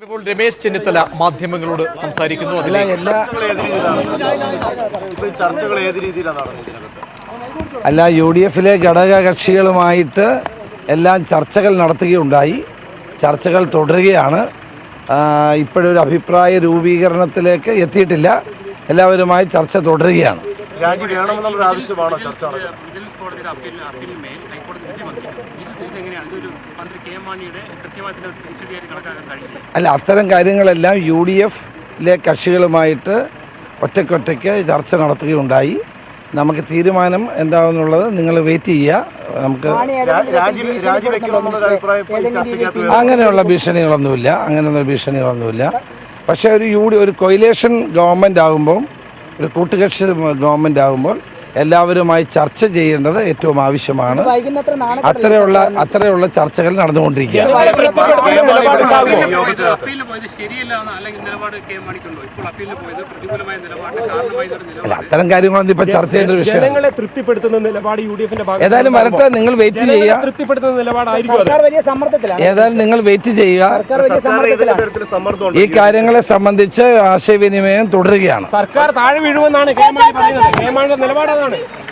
ഇപ്പോൾ രമേശ് ചെന്നിത്തല മാധ്യമങ്ങളോട് സംസാരിക്കുന്നു. ചർച്ചകൾ ഏത് രീതിയിലാണ്? അല്ല, UDF-ലെ ഘടക കക്ഷികളുമായിട്ട് എല്ലാം ചർച്ചകൾ നടത്തുകയുണ്ടായി. ചർച്ചകൾ തുടരുകയാണ്. ഇപ്പോഴൊരു അഭിപ്രായ രൂപീകരണത്തിലേക്ക് എത്തിയിട്ടില്ല. എല്ലാവരുമായി ചർച്ച തുടരുകയാണ്. അല്ല, അത്തരം കാര്യങ്ങളെല്ലാം UDF-ലെ കക്ഷികളുമായിട്ട് ഒറ്റയ്ക്കൊറ്റയ്ക്ക് ചർച്ച നടത്തുകയുണ്ടായി. നമുക്ക് തീരുമാനം എന്താണെന്നുള്ളത് നിങ്ങൾ വെയിറ്റ് ചെയ്യുക. നമുക്ക് അങ്ങനെയുള്ള ഭീഷണികളൊന്നുമില്ല. പക്ഷേ ഒരു കൊയിലേഷൻ ഗവൺമെൻറ് ആകുമ്പോൾ, ഒരു കൂട്ടുകക്ഷി ഗവൺമെൻറ് ആകുമ്പോൾ എല്ലാവരുമായി ചർച്ച ചെയ്യേണ്ടത് ഏറ്റവും ആവശ്യമാണ്. അത്തരമുള്ള ചർച്ചകൾ നടന്നുകൊണ്ടിരിക്കുകയാണ്. അല്ല, അത്തരം കാര്യങ്ങളൊന്നും ഇപ്പൊ ചർച്ച ചെയ്യേണ്ട വിഷയം. ഏതായാലും വരട്ടെ, നിങ്ങൾ വെയിറ്റ് ചെയ്യുക. ഏതായാലും നിങ്ങൾ വെയിറ്റ് ചെയ്യുക. ഈ കാര്യങ്ങളെ സംബന്ധിച്ച് ആശയവിനിമയം തുടരുകയാണ്. സർക്കാർ താഴെ വീഴുമെന്നാണ് കെ മാണി പറയുന്നത്. കെ മാണിയുടെ നിലപാടാണ്.